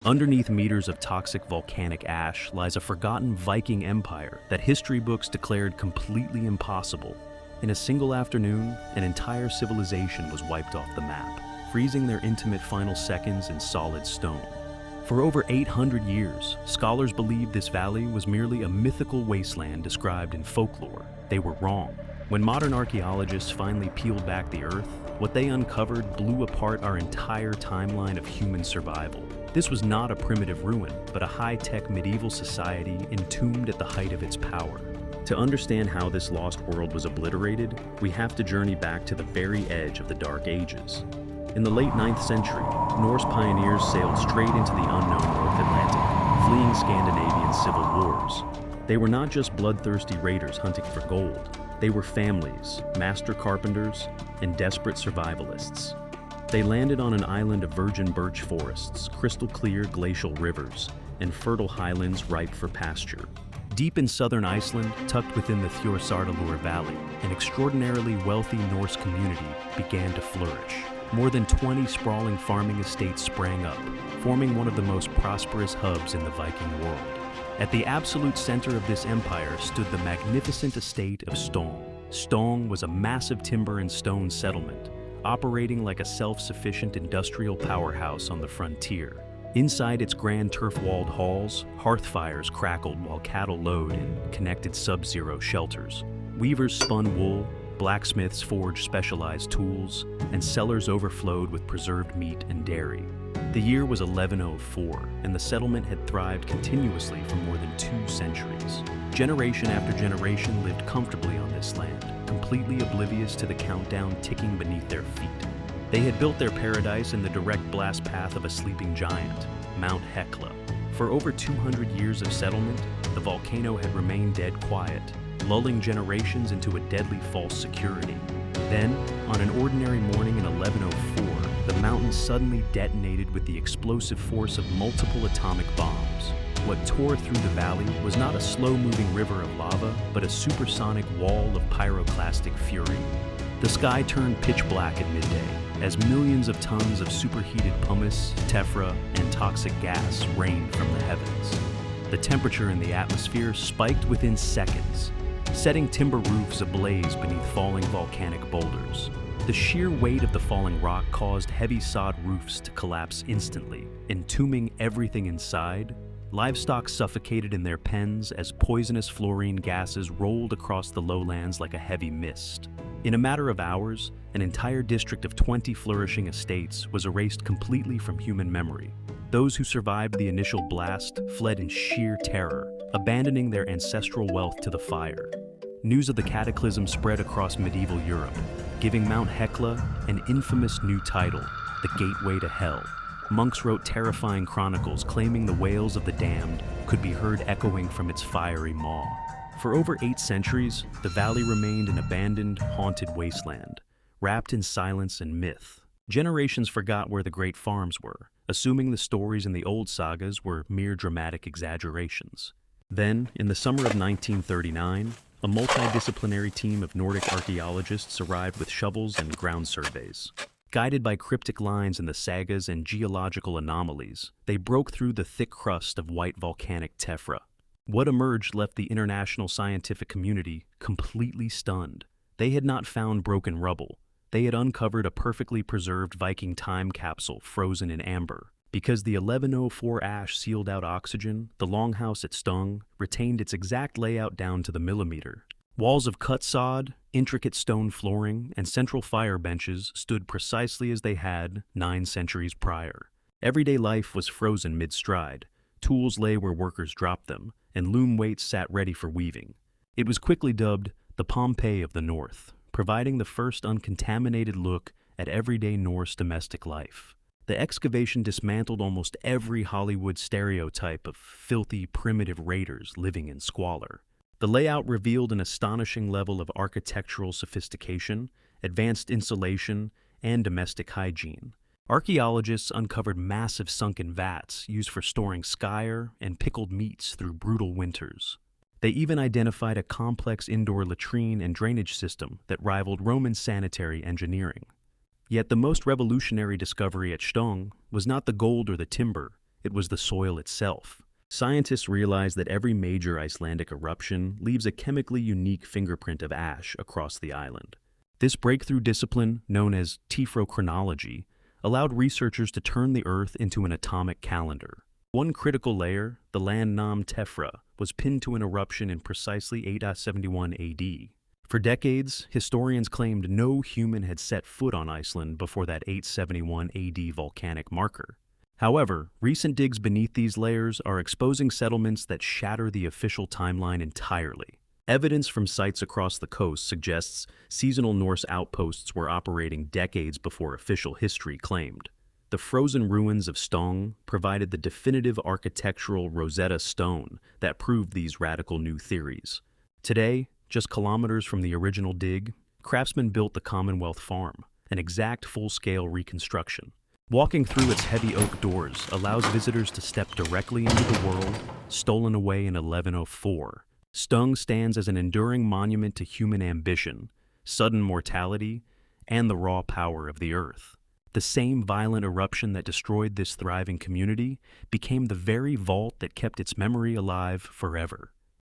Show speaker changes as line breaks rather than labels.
Underneath meters of toxic volcanic ash lies a forgotten Viking empire that history books declared completely impossible. In a single afternoon, an entire civilization was wiped off the map, freezing their intimate final seconds in solid stone. For over 800 years, scholars believed this valley was merely a mythical wasteland described in folklore. They were wrong. When modern archaeologists finally peeled back the earth, what they uncovered blew apart our entire timeline of human survival. This was not a primitive ruin, but a high-tech medieval society entombed at the height of its power. To understand how this lost world was obliterated, we have to journey back to the very edge of the Dark Ages. In the late 9th century, Norse pioneers sailed straight into the unknown North Atlantic, fleeing Scandinavian civil wars. They were not just bloodthirsty raiders hunting for gold. They were families, master carpenters, and desperate survivalists. They landed on an island of virgin birch forests, crystal-clear glacial rivers, and fertile highlands ripe for pasture. Deep in southern Iceland, tucked within the Þjórsárvöllur Valley, an extraordinarily wealthy Norse community began to flourish. More than 20 sprawling farming estates sprang up, forming one of the most prosperous hubs in the Viking world. At the absolute center of this empire stood the magnificent estate of Stong. Stong was a massive timber and stone settlement, operating like a self-sufficient industrial powerhouse on the frontier. Inside its grand turf-walled halls, hearth fires crackled while cattle lowed in connected sub-zero shelters. Weavers spun wool, blacksmiths forged specialized tools, and cellars overflowed with preserved meat and dairy. The year was 1104, and the settlement had thrived continuously for more than 2 centuries. Generation after generation lived comfortably on this land, completely oblivious to the countdown ticking beneath their feet. They had built their paradise in the direct blast path of a sleeping giant, Mount Hekla. For over 200 years of settlement, the volcano had remained dead quiet, lulling generations into a deadly false security. Then, on an ordinary morning in 1104, the mountain suddenly detonated with the explosive force of multiple atomic bombs. What tore through the valley was not a slow-moving river of lava, but a supersonic wall of pyroclastic fury. The sky turned pitch black at midday, as millions of tons of superheated pumice, tephra, and toxic gas rained from the heavens. The temperature in the atmosphere spiked within seconds, setting timber roofs ablaze beneath falling volcanic boulders. The sheer weight of the falling rock caused heavy sod roofs to collapse instantly, entombing everything inside. Livestock suffocated in their pens as poisonous fluorine gases rolled across the lowlands like a heavy mist. In a matter of hours, an entire district of 20 flourishing estates was erased completely from human memory. Those who survived the initial blast fled in sheer terror, abandoning their ancestral wealth to the fire. News of the cataclysm spread across medieval Europe, giving Mount Hekla an infamous new title, the Gateway to Hell. Monks wrote terrifying chronicles claiming the wails of the damned could be heard echoing from its fiery maw. For over 8 centuries, the valley remained an abandoned, haunted wasteland, wrapped in silence and myth. Generations forgot where the great farms were, assuming the stories in the old sagas were mere dramatic exaggerations. Then, in the summer of 1939, a multidisciplinary team of Nordic archaeologists arrived with shovels and ground surveys. Guided by cryptic lines in the sagas and geological anomalies, they broke through the thick crust of white volcanic tephra. What emerged left the international scientific community completely stunned. They had not found broken rubble. They had uncovered a perfectly preserved Viking time capsule frozen in amber. Because the 1104 ash sealed out oxygen, the longhouse at Stong retained its exact layout down to the millimeter. Walls of cut sod, intricate stone flooring, and central fire benches stood precisely as they had 9 centuries prior. Everyday life was frozen mid-stride. Tools lay where workers dropped them, and loom weights sat ready for weaving. It was quickly dubbed the Pompeii of the North, providing the first uncontaminated look at everyday Norse domestic life. The excavation dismantled almost every Hollywood stereotype of filthy, primitive raiders living in squalor. The layout revealed an astonishing level of architectural sophistication, advanced insulation, and domestic hygiene. Archaeologists uncovered massive sunken vats used for storing skyr and pickled meats through brutal winters. They even identified a complex indoor latrine and drainage system that rivaled Roman sanitary engineering. Yet the most revolutionary discovery at Stong was not the gold or the timber, it was the soil itself. Scientists realized that every major Icelandic eruption leaves a chemically unique fingerprint of ash across the island. This breakthrough discipline, known as tephrochronology, allowed researchers to turn the Earth into an atomic calendar. One critical layer, the landnam tephra, was pinned to an eruption in precisely 871 AD. For decades, historians claimed no human had set foot on Iceland before that 871 AD volcanic marker. However, recent digs beneath these layers are exposing settlements that shatter the official timeline entirely. Evidence from sites across the coast suggests seasonal Norse outposts were operating decades before official history claimed. The frozen ruins of Stong provided the definitive architectural Rosetta Stone that proved these radical new theories. Today, just kilometers from the original dig, craftsmen built the Commonwealth Farm, an exact full-scale reconstruction. Walking through its heavy oak doors allows visitors to step directly into the world stolen away in 1104. Stung stands as an enduring monument to human ambition, sudden mortality, and the raw power of the earth. The same violent eruption that destroyed this thriving community became the very vault that kept its memory alive forever.